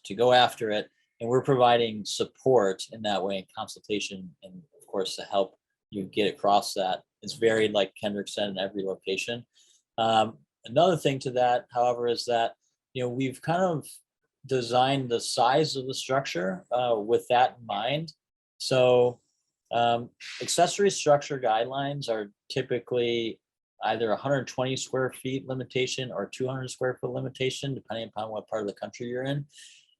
to go after it. And we're providing support in that way, and consultation, and of course to help you get across that. It's varied, like Kendrick said, in every location. Another thing to that, however, is that we've kind of designed the size of the structure with that in mind. So accessory structure guidelines are typically either 120 square feet limitation or 200 square foot limitation, depending upon what part of the country you're in.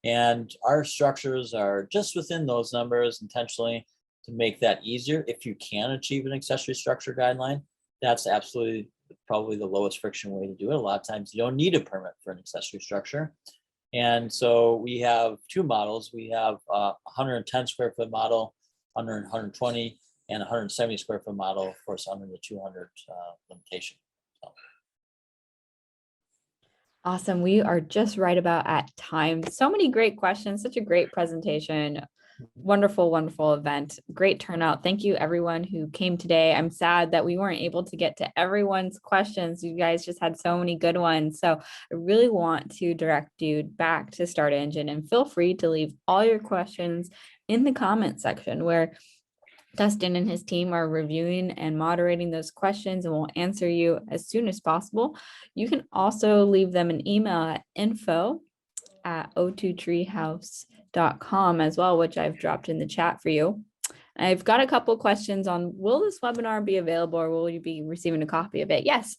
And our structures are just within those numbers intentionally to make that easier. If you can achieve an accessory structure guideline, that's absolutely probably the lowest friction way to do it. A lot of times you don't need a permit for an accessory structure. And so we have two models. We have a 110 square foot model, under 120, and 170 square foot model, of course, under the 200 limitation. So. Awesome. We are just right about at time. So many great questions, such a great presentation. Wonderful, wonderful event. Great turnout. Thank you everyone who came today. I'm sad that we weren't able to get to everyone's questions. You guys just had so many good ones. So I really want to direct you back to Start Engine, and feel free to leave all your questions in the comment section, where Dustin and his team are reviewing and moderating those questions, and will answer you as soon as possible. You can also leave them an email at info@o2treehouse.com as well, which I've dropped in the chat for you. I've got a couple questions on, will this webinar be available, or will you be receiving a copy of it? Yes.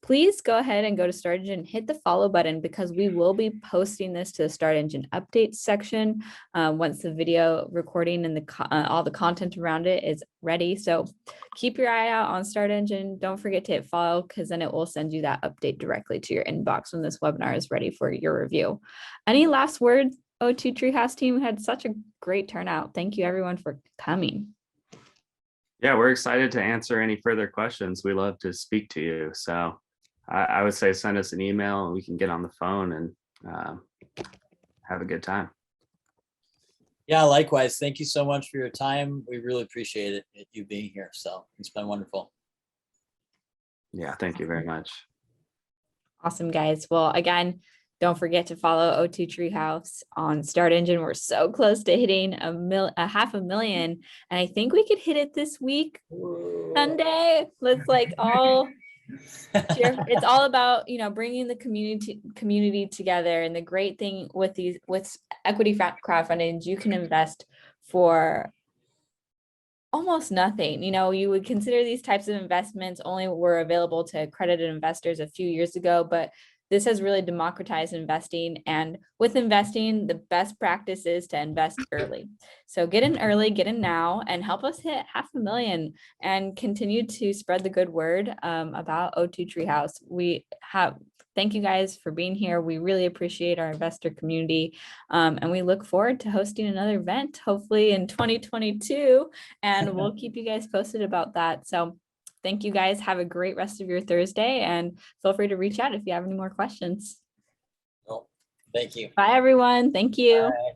Please go ahead and go to Start Engine and hit the follow button, because we will be posting this to the Start Engine updates section once the video recording and all the content around it is ready. So keep your eye out on Start Engine. Don't forget to hit follow, because then it will send you that update directly to your inbox when this webinar is ready for your review. Any last words? O2 Treehouse team had such a great turnout. Thank you everyone for coming. Yeah, we're excited to answer any further questions. We love to speak to you. So I would say send us an email and we can get on the phone and have a good time. Yeah, likewise. Thank you so much for your time. We really appreciate it, you being here. So it's been wonderful. Yeah, thank you very much. Awesome, guys. Well, again, don't forget to follow O2 Treehouse on Start Engine. We're so close to hitting a 500,000, and I think we could hit it this week, Sunday. Let's all cheer. It's all about bringing the community together. And the great thing with equity crowdfunding is you can invest for almost nothing. You would consider these types of investments only were available to accredited investors a few years ago, but this has really democratized investing. And with investing, the best practice is to invest early. So get in early, get in now, and help us hit 500,000 and continue to spread the good word about O2 Treehouse. Thank you guys for being here. We really appreciate our investor community. And we look forward to hosting another event, hopefully in 2022. And we'll keep you guys posted about that. So thank you guys. Have a great rest of your Thursday, and feel free to reach out if you have any more questions. Thank you. Bye, everyone. Thank you. Bye.